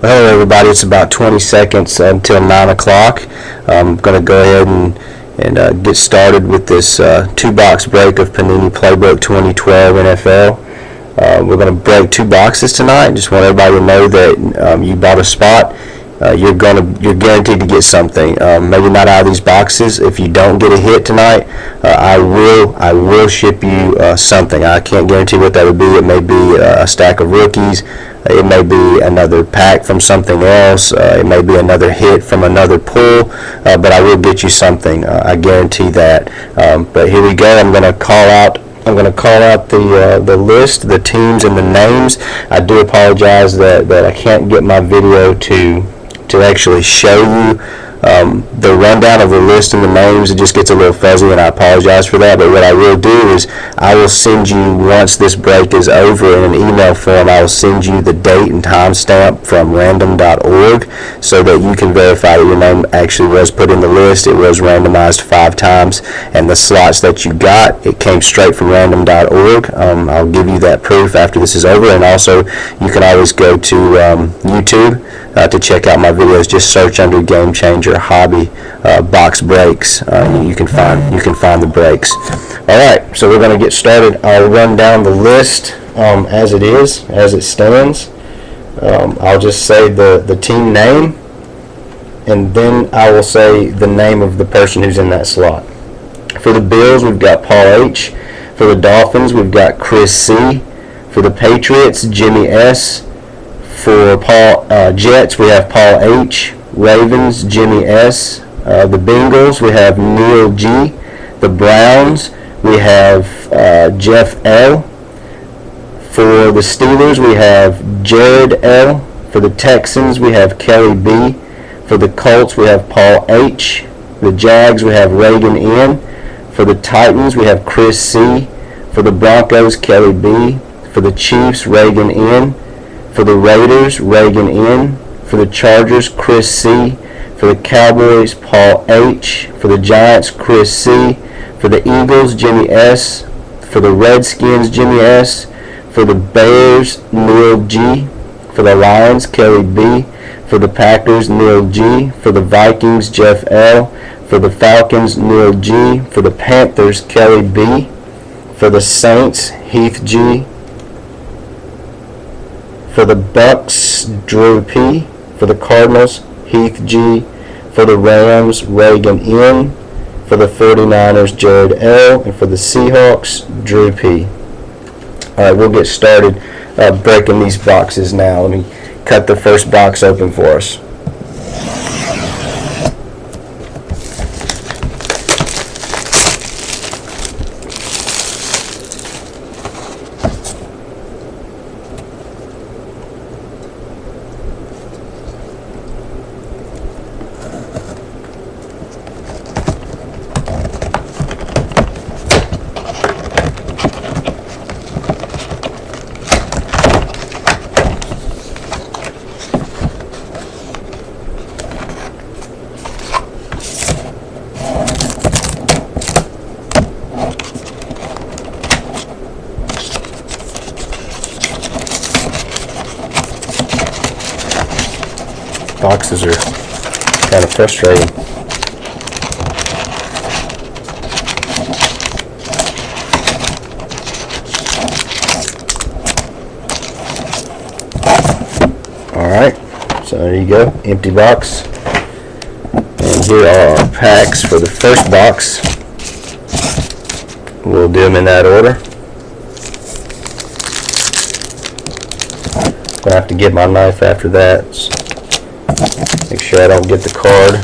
Hello everybody, it's about 20 seconds until 9 o'clock. I'm going to go ahead and get started with this two-box break of Panini Playbook 2012 NFL. We're going to break two boxes tonight. Just want everybody to know that you bought a spot. You're guaranteed to get something. Maybe not out of these boxes. If you don't get a hit tonight, I will ship you something. I can't guarantee what that would be. It may be a stack of rookies. It may be another pack from something else. It may be another hit from another pull. But I will get you something. I guarantee that. But here we go. I'm going to call out the list, the teams, and the names. I do apologize that I can't get my video to actually show you the rundown of the list and the names. It just gets a little fuzzy, and I apologize for that. But what I will do is I will send you, once this break is over, in an email form, I will send you the date and time stamp from random.org so that you can verify that your name actually was put in the list. It was randomized 5 times, and the slots that you got, it came straight from random.org. I'll give you that proof after this is over, and also you can always go to YouTube to check out my videos. Just search under Game Changer Hobby box breaks. You can find the breaks. All right, so we're going to get started. I'll run down the list as it stands. I'll just say the team name, and then I will say the name of the person who's in that slot. For the Bills, we've got Paul H. For the Dolphins, we've got Chris C. For the Patriots, Jimmy S. For Jets, we have Paul H. Ravens, Jimmy S. The Bengals, we have Neil G. The Browns, we have Jeff L. For the Steelers, we have Jared L. For the Texans, we have Kelly B. For the Colts, we have Paul H. The Jags, we have Reagan N. For the Titans, we have Chris C. For the Broncos, Kelly B. For the Chiefs, Reagan N. For the Raiders, Reagan N. For the Chargers, Chris C. For the Cowboys, Paul H. For the Giants, Chris C. For the Eagles, Jimmy S. For the Redskins, Jimmy S. For the Bears, Neil G. For the Lions, Kelly B. For the Packers, Neil G. For the Vikings, Jeff L. For the Falcons, Neil G. For the Panthers, Kelly B. For the Saints, Heath G. For the Bucks, Drew P. For the Cardinals, Heath G. For the Rams, Reagan N. For the 49ers, Jared L. And for the Seahawks, Drew P. Alright, we'll get started breaking these boxes now. Let me cut the first box open for us. Boxes are kind of frustrating. Alright, so there you go, empty box. And here are our packs for the first box. We'll do them in that order. I'm going to have to get my knife after that. Make sure I don't get the card.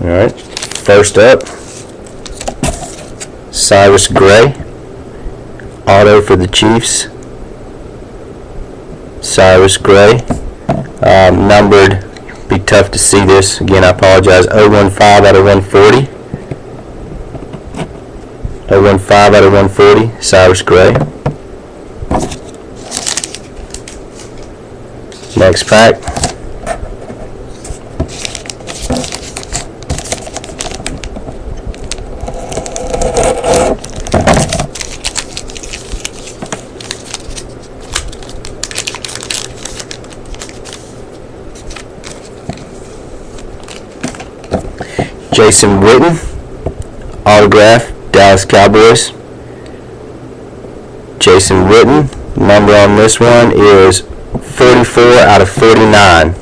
Alright, first up, Cyrus Gray, auto for the Chiefs. Cyrus Gray, numbered. Be tough to see this. Again, I apologize. 015 out of 140. 015 out of 140. Cyrus Gray. Next pack. Jason Witten, autograph, Dallas Cowboys. Jason Witten, number on this one is 44 out of 49.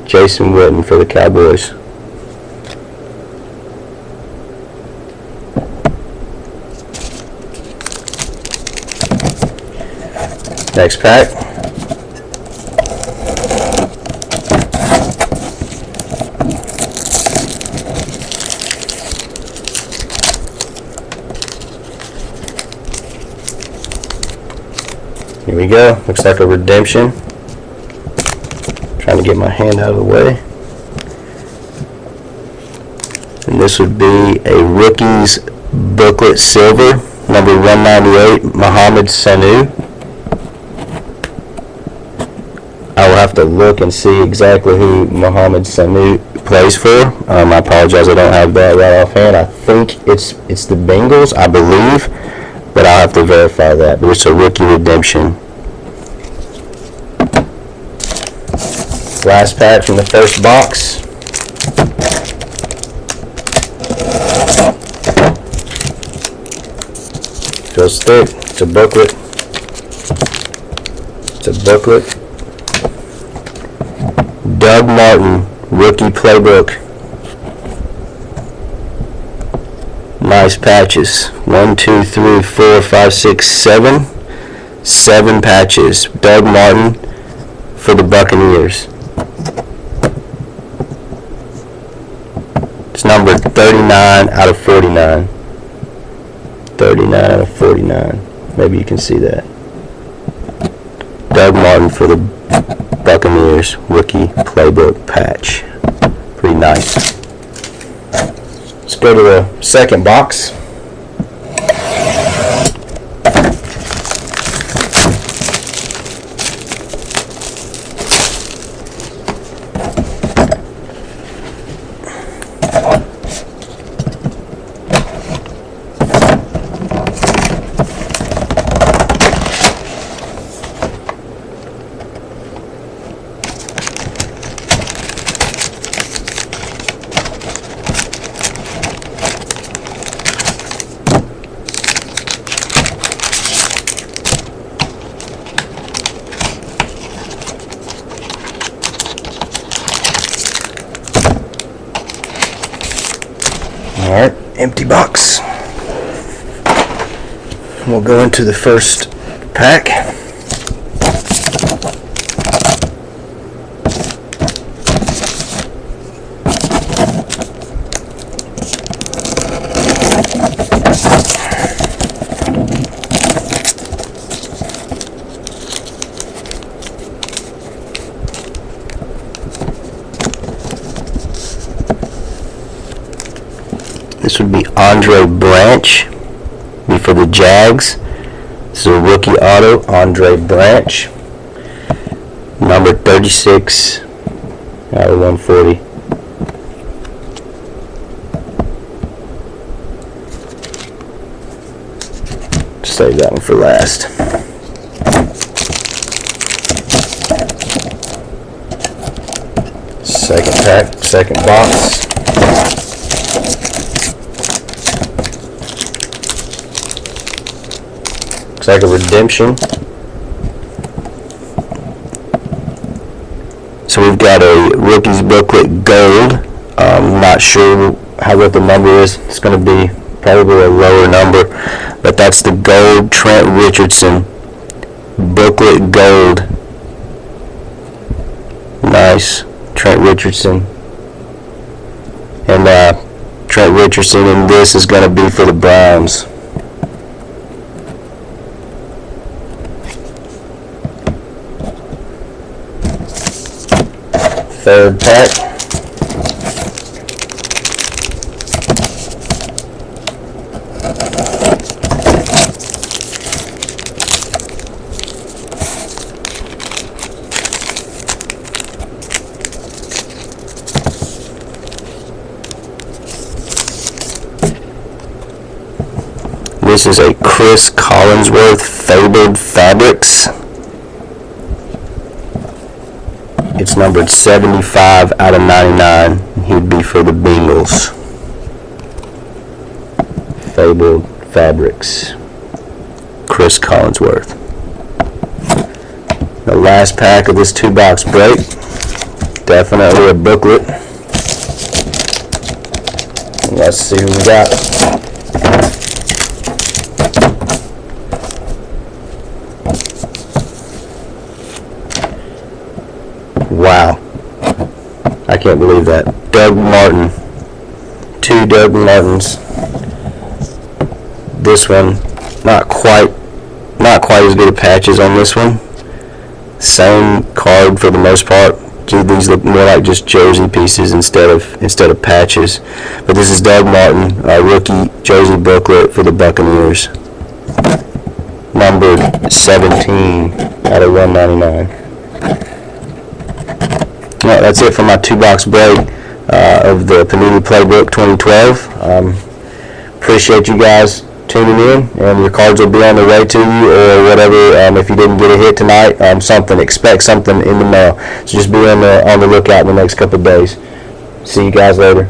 Jason Witten for the Cowboys. Next pack. Here we go. Looks like a redemption. Trying to get my hand out of the way. And this would be a Rookies Booklet Silver, number 198, Mohamed Sanu. I will have to look and see exactly who Mohamed Sanu plays for. I apologize, I don't have that right offhand. I think it's the Bengals, I believe, but I'll have to verify that. But it's a rookie redemption. Last pack from the first box. Feels thick. It's a booklet. It's a booklet. Doug Martin, rookie playbook. Nice patches. 1, 2, 3, 4, 5, 6, 7. 7 patches. Doug Martin for the Buccaneers. It's numbered 39 out of 49. 39 out of 49. Maybe you can see that. Doug Martin for the Buccaneers rookie playbook patch. Pretty nice. Let's go to the second box. Alright, empty box. We'll go into the first pack. This would be Andre Branch, be for the Jags. This is a rookie auto, Andre Branch, number 36 out of 140. Save that one for last. Second pack, second box. Looks like a redemption. So we've got a Rookies Booklet Gold. Not sure what the number is. It's going to be probably a lower number, but that's the gold Trent Richardson Booklet Gold. Nice, Trent Richardson. And Trent Richardson in this is going to be for the Browns. Third pack. This is a Chris Collinsworth Fabled Fabrics. It's numbered 75 out of 99. He'd be for the Bengals. Fabled Fabrics. Chris Collinsworth. The last pack of this 2-box break. Definitely a booklet. Let's see who we got. Wow. I can't believe that. Doug Martin. 2 Doug Martins. This one, not quite as good of patches on this one. Same card for the most part. These look more like just jersey pieces instead of patches. But this is Doug Martin, a rookie jersey booklet for the Buccaneers. Numbered 17 out of 199. Well, that's it for my 2-box break of the Panini Playbook 2012. Appreciate you guys tuning in, and your cards will be on the way to you, or whatever. If you didn't get a hit tonight, expect something in the mail. So just be on the lookout in the next couple of days. See you guys later.